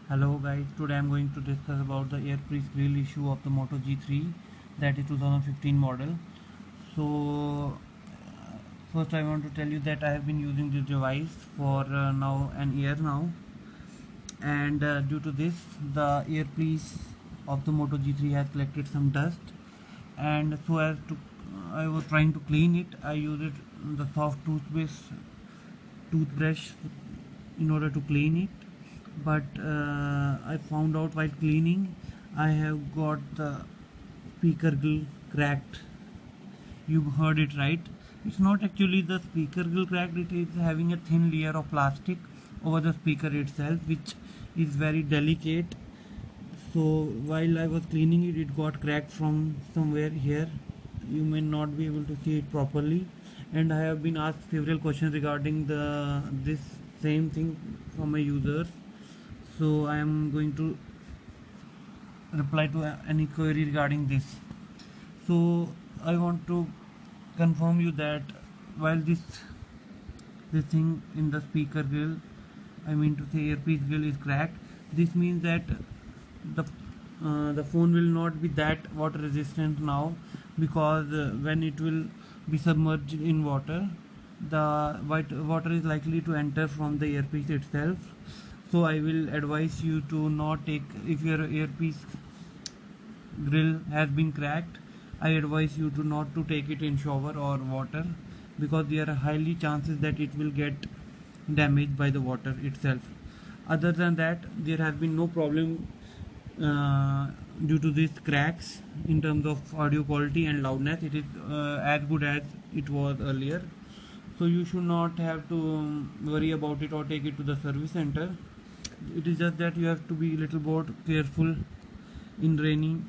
Hello guys, today I'm going to discuss about the AirPrease grill issue of the Moto G3, that is 2015 model. So first I want to tell you that I have been using this device for now an year now, and due to this the AirPrease of the Moto G3 has collected some dust, and so as to I was trying to clean it. I used the soft toothbrush in order to clean it, but I found out while cleaning I have got the speaker grill cracked. You heard it right. It's not actually the speaker grill cracked, it is having a thin layer of plastic over the speaker itself, which is very delicate. So while I was cleaning it, it got cracked from somewhere here. You may not be able to see it properly, and I have been asked several questions regarding this same thing from my users. So I am going to reply to any query regarding this. So I want to confirm you that while this thing in the speaker grill, I mean to say AirPrease grill, is cracked, this means that the phone will not be that water resistant now, because when it will be submerged in water, the white water is likely to enter from the earpiece itself. So I will advise you to not take, if your earpiece grill has been cracked, I advise you to not to take it in shower or water, because there are highly chances that it will get damaged by the water itself. Other than that, there has been no problem due to these cracks in terms of audio quality and loudness. It is as good as it was earlier, so you should not have to worry about it or take it to the service center. It is just that you have to be a little more careful in rainy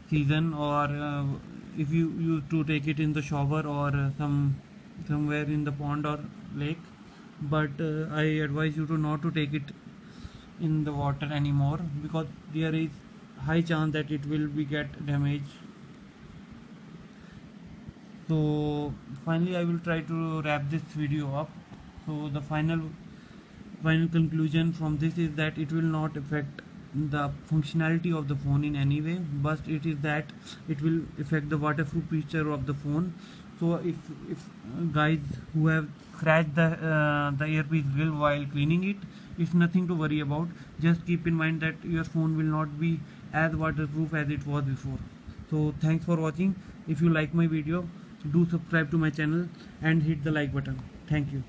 season, or if you used to take it in the shower or somewhere in the pond or lake. But I advise you to not to take it in the water anymore, because there is high chance that it will be get damaged. So finally I will try to wrap this video up. So the final conclusion from this is that it will not affect the functionality of the phone in any way, but it is that it will affect the waterproof feature of the phone. So if guys who have scratched the earpiece grill while cleaning it, it's nothing to worry about. Just keep in mind that your phone will not be as waterproof as it was before. So thanks for watching. If you like my video, do subscribe to my channel and hit the like button. Thank you.